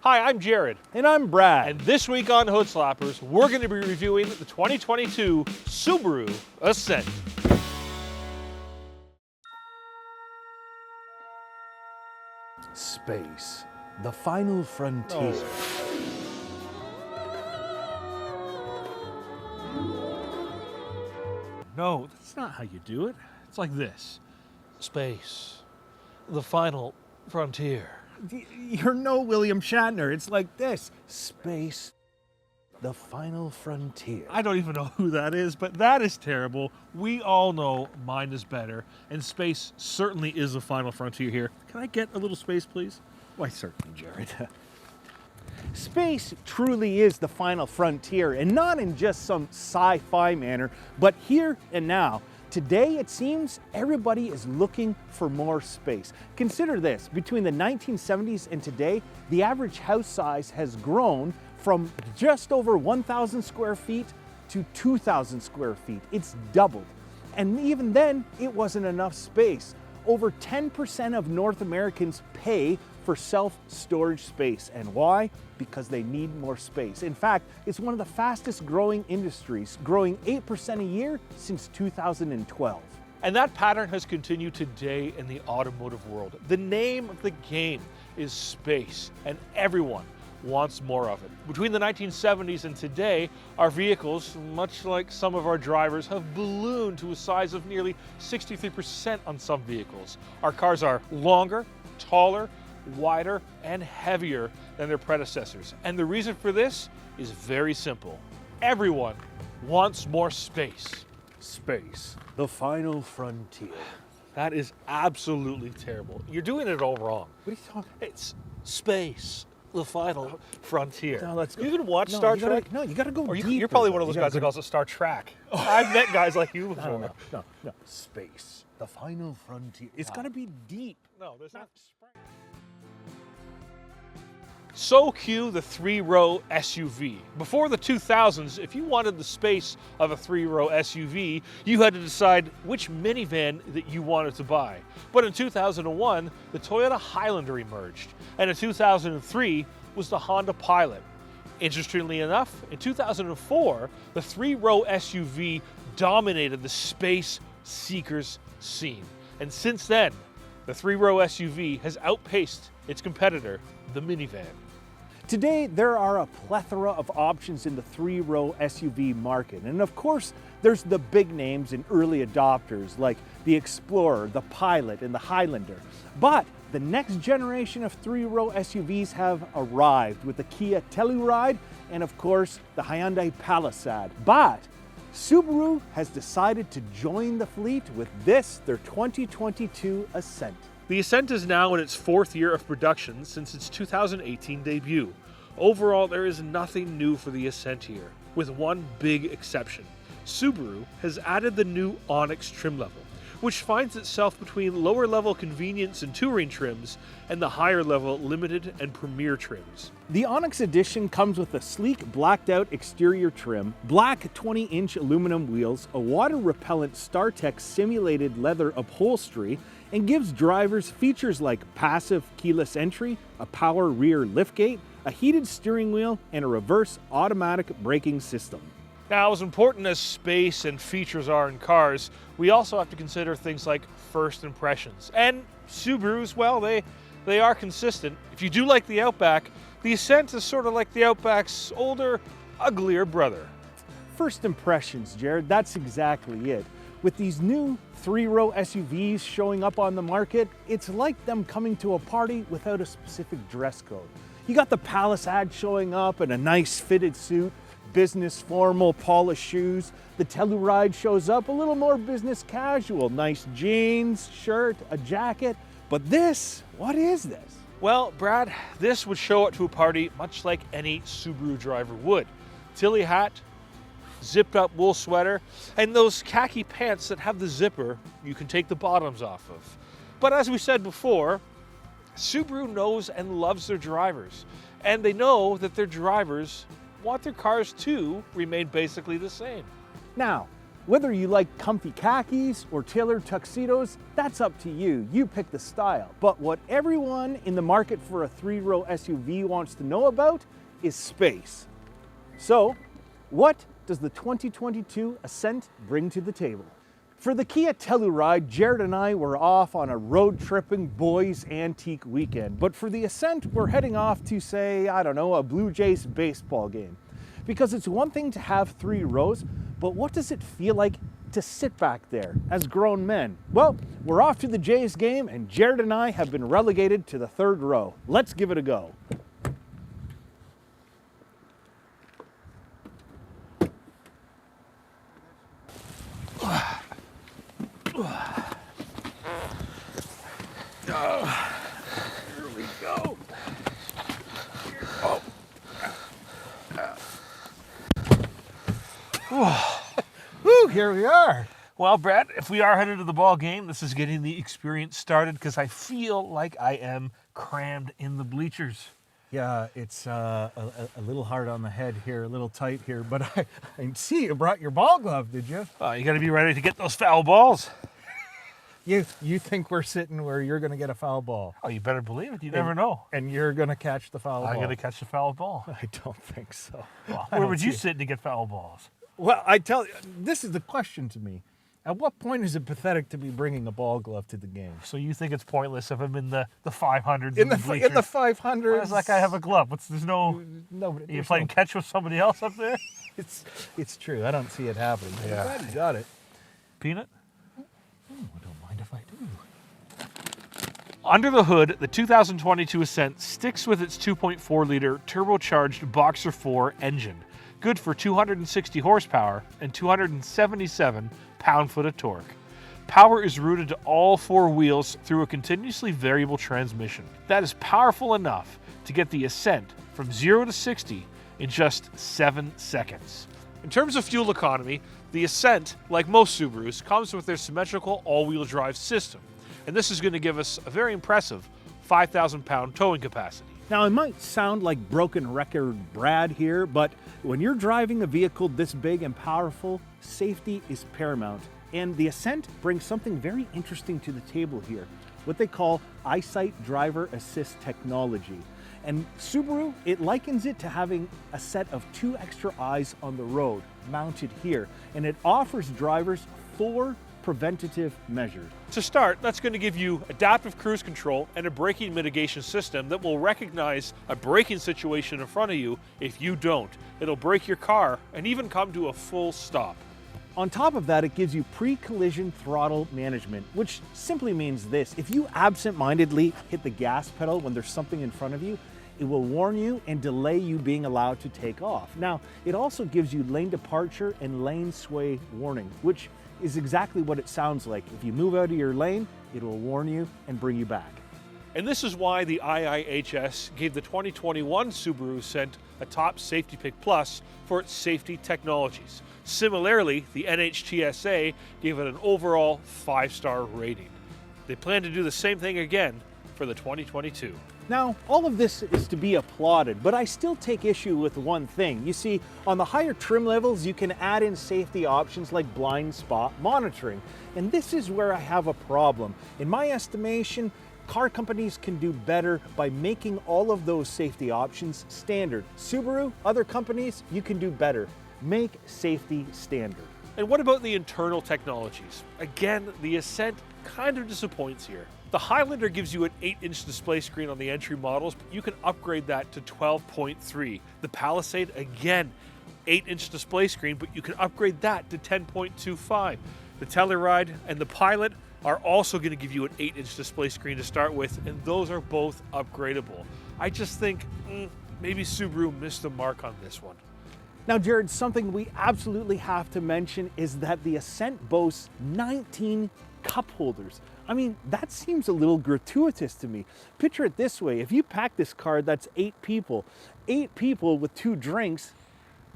Hi, I'm Jared. And I'm Brad. And this week on Hood Slappers, we're going to be reviewing the 2022 Subaru Ascent. Space, the final frontier. No, that's not how you do it. It's like this. Space, the final frontier. You're no William Shatner. It's like this. Space, the final frontier. I don't even know who that is, but that is terrible. We all know mine is better, and space certainly is the final frontier here. Can I get a little space, please? Why, certainly, Jared. Space truly is the final frontier, and not in just some sci-fi manner, but here and now. Today, it seems everybody is looking for more space. Consider this, between the 1970s and today, the average house size has grown from just over 1,000 square feet to 2,000 square feet. It's doubled. And even then, it wasn't enough space. Over 10% of North Americans pay for self-storage space. And why? Because they need more space. In fact, it's one of the fastest growing industries, growing 8% a year since 2012. And that pattern has continued today in the automotive world. The name of the game is space, and everyone wants more of it. Between the 1970s and today, our vehicles, much like some of our drivers, have ballooned to a size of nearly 63% on some vehicles. Our cars are longer, taller, wider, and heavier than their predecessors. And the reason for this is very simple. Everyone wants more space. Space, the final frontier. That is absolutely terrible. You're doing it all wrong. What are you talking about? It's space, the final frontier. No, let's go. You can watch No, Star you gotta- Trek? no, you gotta go Or deeper. you're probably one of those You guys that gotta calls it Star Trek. I've met guys like you before. No. Space, the final frontier. It's gotta be deep. No, there's not. So cue the three-row SUV. Before the 2000s, if you wanted the space of a three-row SUV, you had to decide which minivan that you wanted to buy. But in 2001, the Toyota Highlander emerged, and in 2003 was the Honda Pilot. Interestingly enough, in 2004, the three-row SUV dominated the space seekers scene. And since then, the three-row SUV has outpaced its competitor, the minivan. Today, there are a plethora of options in the three-row SUV market. And of course, there's the big names and early adopters like the Explorer, the Pilot, and the Highlander. But the next generation of three-row SUVs have arrived with the Kia Telluride and of course, the Hyundai Palisade. But Subaru has decided to join the fleet with this, their 2022 Ascent. The Ascent is now in its fourth year of production since its 2018 debut. Overall, there is nothing new for the Ascent here, with one big exception. Subaru has added the new ONYX trim level, which finds itself between lower level convenience and touring trims and the higher level limited and premier trims. The ONYX Edition comes with a sleek blacked out exterior trim, black 20-inch aluminum wheels, a water repellent StarTech simulated leather upholstery, and gives drivers features like passive keyless entry, a power rear liftgate, a heated steering wheel, and a reverse automatic braking system. Now, as important as space and features are in cars, we also have to consider things like first impressions. And Subarus, well, they are consistent. If you do like the Outback, the Ascent is sort of like the Outback's older, uglier brother. First impressions, Jared, that's exactly it. With these new three-row SUVs showing up on the market, it's like them coming to a party without a specific dress code. You got the Palisade showing up in a nice fitted suit, business formal polished shoes. The Telluride shows up a little more business casual, nice jeans, shirt, a jacket. But this, what is this? Well, Brad, this would show up to a party much like any Subaru driver would. Tilly hat, zipped up wool sweater, and those khaki pants that have the zipper you can take the bottoms off of. But as we said before, Subaru knows and loves their drivers, and they know that their drivers want their cars to remain basically the same. Now, Whether you like comfy khakis or tailored tuxedos, that's up to you. You pick the style. But what everyone in the market for a 3-row SUV wants to know about is space. So, what does the 2022 Ascent bring to the table? For the Kia Telluride, Jared and I were off on a road-tripping boys antique weekend. But for the Ascent, we're heading off to, say, I don't know, a Blue Jays baseball game. Because it's one thing to have 3 rows, but what does it feel like to sit back there as grown men? Well, we're off to the Jays game, and Jared and I have been relegated to the 3rd row. Let's give it a go. Here we go. Woo, here we are. Well, Brad, if we are headed to the ball game, this is getting the experience started because I feel like I am crammed in the bleachers. Yeah, it's a little hard on the head here, a little tight here, but I see you brought your ball glove, did you? You got to be ready to get those foul balls. You think we're sitting where you're going to get a foul ball? Oh, you better believe it. You never know. And you're going to catch the foul ball. I'm going to catch the foul ball. I don't think so. Well, where would you sit to get foul balls? Well, I tell you, this is the question to me. At what point is it pathetic to be bringing a ball glove to the game? So you think it's pointless if I'm in the 500s In the bleachers? 500s. It's like I have a glove. There's no... Nobody. Are you playing catch with somebody else up there? It's true. I don't see it happening. Yeah. I'm glad you got it. Peanut? Oh, I don't mind if I do. Under the hood, the 2022 Ascent sticks with its 2.4-liter turbocharged Boxer 4 engine, good for 260 horsepower and 277 pound-foot of torque. Power is routed to all 4 wheels through a continuously variable transmission. That is powerful enough to get the Ascent from 0 to 60 in just 7 seconds. In terms of fuel economy, the Ascent, like most Subarus, comes with their symmetrical all-wheel drive system, and this is going to give us a very impressive 5,000-pound towing capacity. Now, I might sound like broken record Brad here, but when you're driving a vehicle this big and powerful, safety is paramount. And the Ascent brings something very interesting to the table here, what they call EyeSight driver assist technology. And Subaru, it likens it to having a set of 2 extra eyes on the road mounted here, and it offers drivers 4 preventative measures. To start, that's going to give you adaptive cruise control and a braking mitigation system that will recognize a braking situation in front of you if you don't. It'll brake your car and even come to a full stop. On top of that, it gives you pre-collision throttle management, which simply means this: if you absent-mindedly hit the gas pedal when there's something in front of you, it will warn you and delay you being allowed to take off. Now, it also gives you lane departure and lane sway warning, which is exactly what it sounds like. If you move out of your lane, it will warn you and bring you back. And this is why the IIHS gave the 2021 Subaru Ascent a top Safety Pick Plus for its safety technologies. Similarly, the NHTSA gave it an overall 5-star rating. They plan to do the same thing again for the 2022. Now, all of this is to be applauded, but I still take issue with one thing. You see, on the higher trim levels, you can add in safety options like blind spot monitoring. And this is where I have a problem. In my estimation, car companies can do better by making all of those safety options standard. Subaru, other companies, you can do better. Make safety standard. And what about the internal technologies? Again, the Ascent kind of disappoints here. The Highlander gives you an 8-inch display screen on the entry models, but you can upgrade that to 12.3. The Palisade, again, 8-inch display screen, but you can upgrade that to 10.25. The Telluride and the Pilot are also going to give you an 8-inch display screen to start with, and those are both upgradable. I just think maybe Subaru missed the mark on this one. Now, Jared, something we absolutely have to mention is that the Ascent boasts 19 cup holders. I mean, that seems a little gratuitous to me. Picture it this way: if you pack this car, that's 8 people. 8 people with 2 drinks,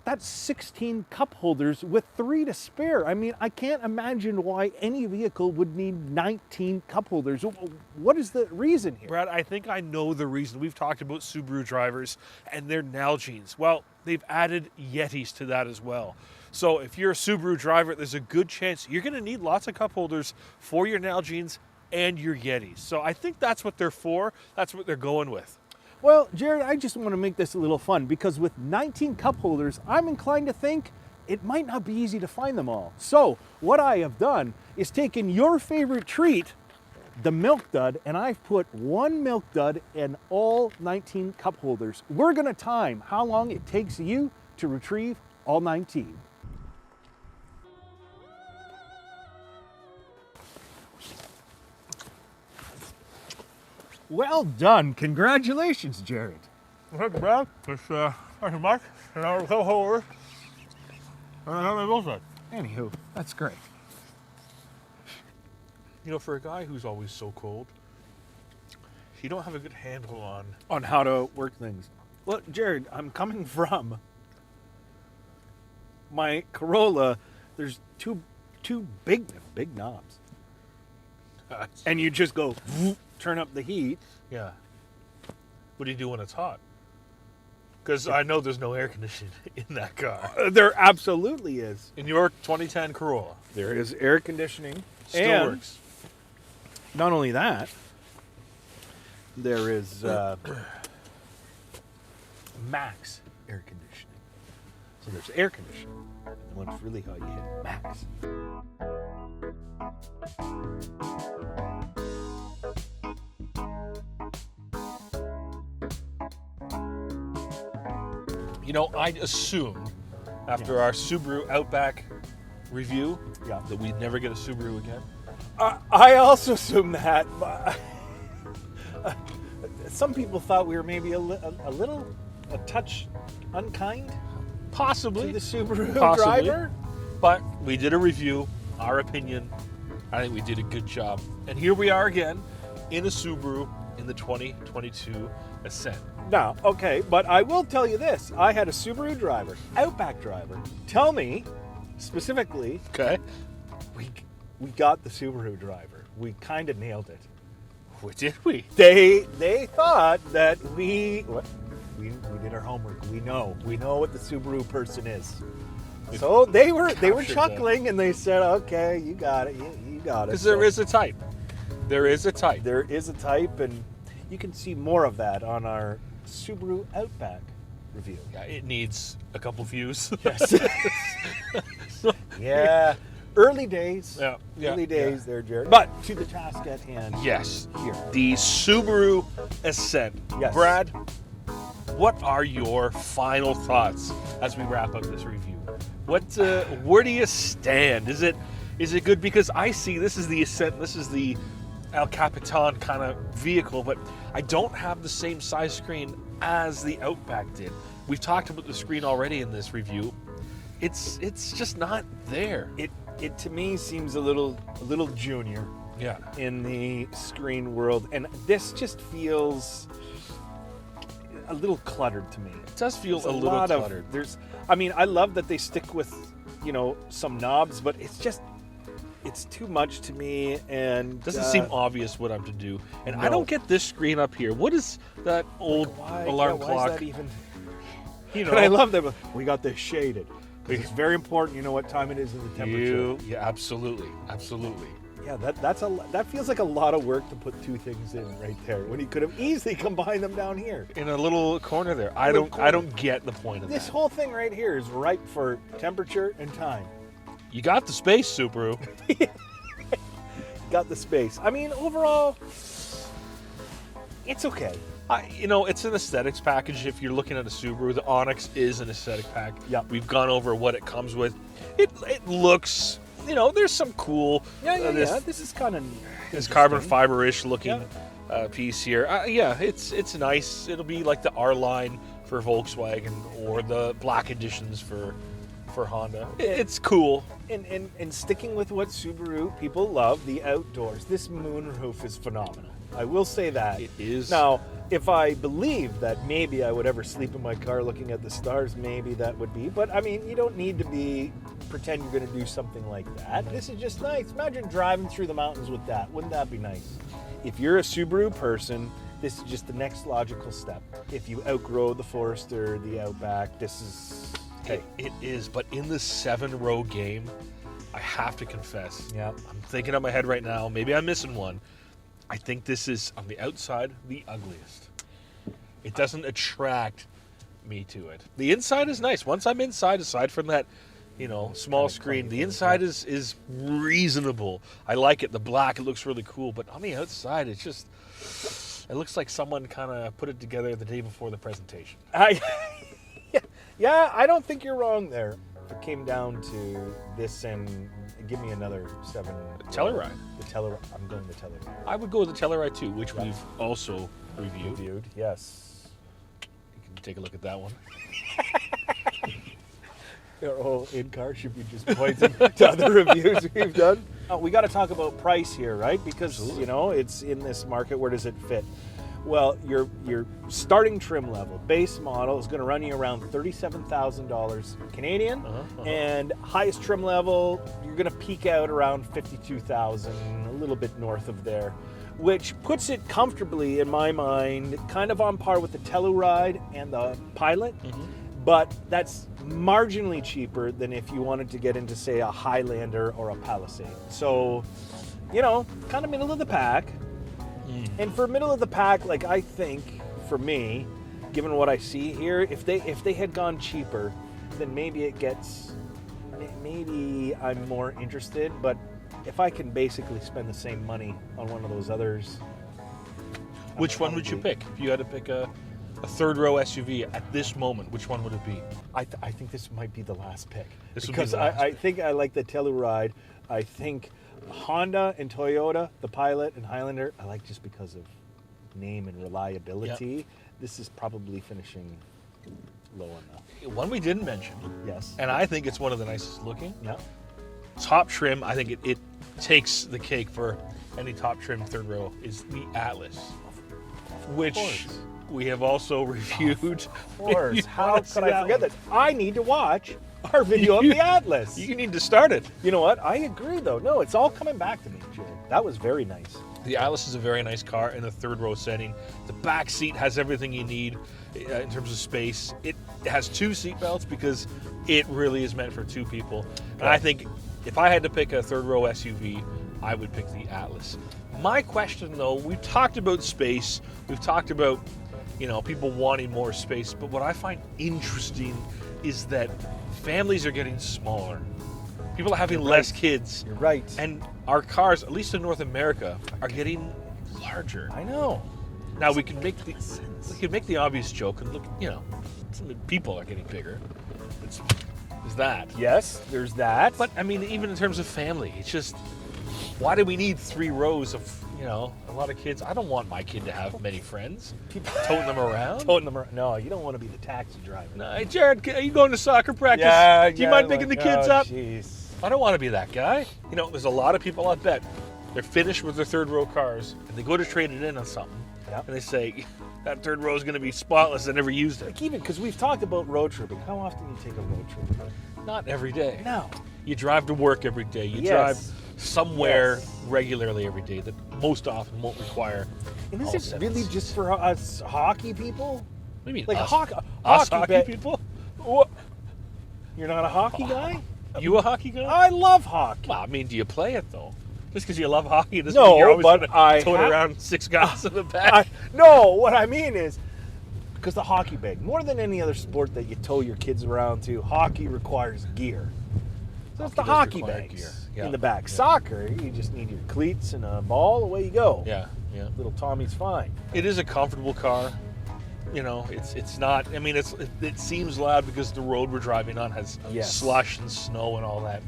that's 16 cup holders with 3 to spare. I mean, I can't imagine why any vehicle would need 19 cup holders. What is the reason here? Brad, I think I know the reason. We've talked about Subaru drivers and their Nalgenes. Well, they've added Yetis to that as well. So if you're a Subaru driver, there's a good chance you're going to need lots of cup holders for your Nalgenes and your Yetis. So I think that's what they're for. That's what they're going with. Well, Jared, I just want to make this a little fun because with 19 cup holders, I'm inclined to think it might not be easy to find them all. So what I have done is taken your favorite treat, the milk dud, and I've put one milk dud in all 19 cup holders. We're going to time how long it takes you to retrieve all 19. Well done. Congratulations, Jared. Thank you, Brad. Thank you, Mike. And our cup holder. Anywho, that's great. You know, for a guy who's always so cold, you don't have a good handle On how to work things. Well, Jared, I'm coming from my Corolla. There's two big knobs. And you just go, turn up the heat. Yeah. What do you do when it's hot? Because I know there's no air conditioning in that car. There absolutely is. In your 2010 Corolla. There is air conditioning. Still and works. Not only that, there is max air conditioning. So there's air conditioning. And when it's really hot, you hit max. You know, I'd assume after our Subaru Outback review that we'd never get a Subaru again. I also assume that. But some people thought we were maybe a touch unkind Possibly. to the Subaru Possibly. driver. But we did a review, our opinion. I think we did a good job. And here we are again in a Subaru in the 2022 Ascent. Now, okay, but I will tell you this. I had a Subaru driver, Outback driver, tell me specifically, Okay. we got the Subaru driver. We kind of nailed it. Did we? They thought that we did our homework. We know what the Subaru person is. So they were chuckling and they said, "Okay, you got it. You got it." Because there is a type. There is a type. There is a type, and you can see more of that on our Subaru Outback review. Yeah, it needs a couple views. Yes. Yeah. Early days. Early days there, Jared. But to the task at hand. Yes. Here. The Subaru Ascent. Yes. Brad, what are your final thoughts as we wrap up this review? Where do you stand? Is it good? Because I see this is the Ascent, this is the El Capitan kind of vehicle, but I don't have the same size screen as the Outback did. We've talked about the screen already in this review. It's just not there. It to me seems a little junior. Yeah. In the screen world, and this just feels a little cluttered to me. It does feel a little cluttered. I love that they stick with, some knobs, but it's too much to me, and Doesn't seem obvious what I'm to do. And I don't get this screen up here. What is that old alarm clock? Why is that even? But I love that we got this shaded. It's very important. You know what time it is in the temperature. Yeah, absolutely. Yeah, that feels like a lot of work to put two things in right there when you could have easily combined them down here. In a little corner there. I don't get the point of This that. whole thing right here is ripe for temperature and time. You got the space, Subaru. Got the space. I mean, overall, it's okay. It's an aesthetics package. If you're looking at a Subaru, the ONYX is an aesthetic pack. Yeah. We've gone over what it comes with. It looks, there's some cool. This is kind of this carbon fiber-ish looking piece here. It's nice. It'll be like the R line for Volkswagen or the black editions for Honda. It's cool. And sticking with what Subaru people love, the outdoors. This moonroof is phenomenal. I will say that. It is. Now, if I believe that maybe I would ever sleep in my car looking at the stars, maybe that would be. But I mean, you don't need to pretend you're going to do something like that. This is just nice. Imagine driving through the mountains with that. Wouldn't that be nice? If you're a Subaru person, this is just the next logical step. If you outgrow the Forester, the Outback, this is Okay. It is, but in the 7-row game, I have to confess, Yeah. I'm thinking on my head right now, maybe I'm missing one. I think this is, on the outside, the ugliest. It doesn't attract me to it. The inside is nice. Once I'm inside, aside from that, small screen, the inside is reasonable. I like it. The black, it looks really cool. But on the outside, it looks like someone kind of put it together the day before the presentation. Yeah, I don't think you're wrong there. If it came down to this and give me another 7. Telluride. I'm going the Telluride. I would go with the Telluride too, which we've also reviewed. Yes. You can take a look at that one. Our whole in-car should be just pointing to other reviews we've done. We got to talk about price here, right? Because, Absolutely. It's in this market, where does it fit? Well, your starting trim level, base model, is going to run you around $37,000 Canadian, and highest trim level, you're going to peak out around $52,000, a little bit north of there, which puts it comfortably, in my mind, kind of on par with the Telluride and the Pilot, but that's marginally cheaper than if you wanted to get into, say, a Highlander or a Palisade. So, kind of middle of the pack. And for middle of the pack, like, I think, for me, given what I see here, if they had gone cheaper, then maybe I'm more interested. But if I can basically spend the same money on one of those others, Which one would you pick? If you had to pick a 3rd-row SUV at this moment, which one would it be? I think this might be the last pick. This would be because the last I pick. think I like the Telluride. I think Honda and Toyota, the Pilot and Highlander, I like just because of name and reliability. Yep. This is probably finishing low enough. One we didn't mention, Yes. and I think it's one of the nicest looking. Yeah. Top trim, I think it takes the cake for any top trim 3rd row, is the Atlas, which course. we have also reviewed. Of course. You How wanna see could I forget one? that? I need to watch our video of the Atlas. You need to start it. You know what? I agree, though. No, it's all coming back to me, Jared. That was very nice. The Atlas is a very nice car in a 3rd-row setting. The back seat has everything you need in terms of space. It has 2 seat belts because it really is meant for 2 people. And I think if I had to pick a 3rd-row SUV, I would pick the Atlas. My question, though, we've talked about space. We've talked about, people wanting more space. But what I find interesting is that families are getting smaller. People are having less kids. You're right. And our cars, at least in North America, are getting larger. I know. Now we can make the obvious joke and look, some people are getting bigger. There's that. Yes, there's that. But I mean, even in terms of family, it's just, why do we need 3 rows of, a lot of kids? I don't want my kid to have many friends. people Toting them around. toting them around. No, you don't want to be the taxi driver. No, hey, Jared, are you going to soccer practice? Do you mind picking the kids up? Jeez. I don't want to be that guy. There's a lot of people, I bet, they're finished with their 3rd-row cars, and they go to trade it in on something, Yep. and they say, that 3rd row is going to be spotless, I never used it. Like, even because we've talked about road tripping. How often do you take a road trip? Not every day. No. You drive to work every day. You Yes. drive somewhere Yes. regularly every day that most often won't require And all is it really sevens. just for us hockey people? What do you mean, Like us? hockey Us hockey bet- people? What? You're not a hockey guy? You a hockey guy? I love hockey. Well, I mean, do you play it, though? Just because you love hockey doesn't No, mean you're always but going I to tote have- around 6 guys in the back. No, what I mean is, because the hockey bag, more than any other sport that you tow your kids around to, hockey requires gear. So it's the Hockey does hockey require bags gear. Yeah. in the back. Yeah. Soccer, you just need your cleats and a ball, away you go. Yeah. Little Tommy's fine. It is a comfortable car. It's not. I mean, it seems loud because the road we're driving on has Yes. slush and snow and all that.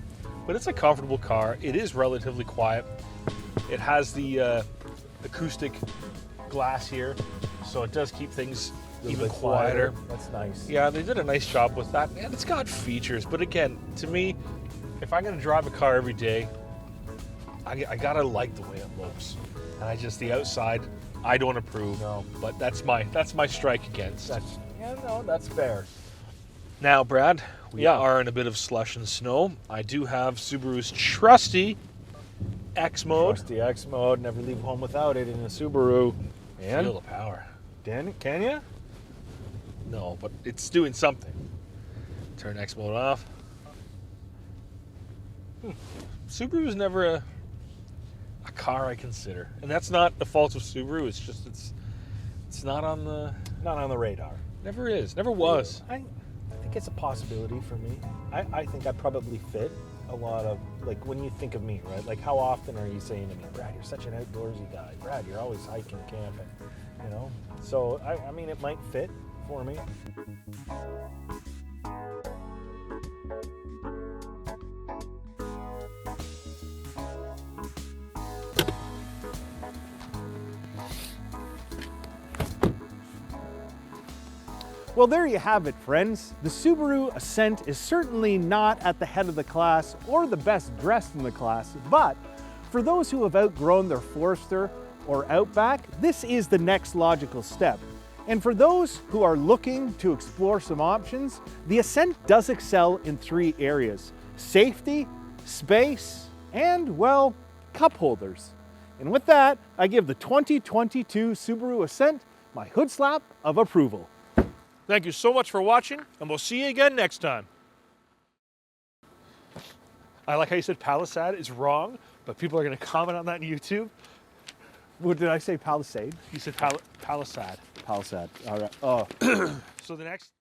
But it's a comfortable car. It is relatively quiet. It has the acoustic glass here, so it does keep things even quieter. That's nice. Yeah, they did a nice job with that. And it's got features, but again, to me, if I'm going to drive a car every day, I gotta like the way it looks. And the outside, I don't approve. No. But that's my strike against. That's fair. Now, Brad, we Yeah. are in a bit of slush and snow. I do have Subaru's trusty X mode. Trusty X mode, never leave home without it in a Subaru. Feel And the power. can you? No, but it's doing something. Turn X mode off. Subaru is never a car I consider, and that's not the fault of Subaru. It's just it's not on the radar. Never is. Never was. I think it's a possibility for me. I think I probably fit a lot of, like, when you think of me, right? Like, how often are you saying to me, Brad, you're such an outdoorsy guy. Brad, you're always hiking, camping, you know? So, I mean, it might fit for me. Well, there you have it, friends. The Subaru Ascent is certainly not at the head of the class or the best dressed in the class, but for those who have outgrown their Forester or Outback, this is the next logical step. And for those who are looking to explore some options, the Ascent does excel in 3 areas: safety, space, and, well, cup holders. And with that, I give the 2022 Subaru Ascent my hood slap of approval. Thank you so much for watching, and we'll see you again next time. I like how you said Palisade is wrong, but people are going to comment on that on YouTube. What did I say? Palisade? You said Palisade. Palisade. All right. Oh. So the next...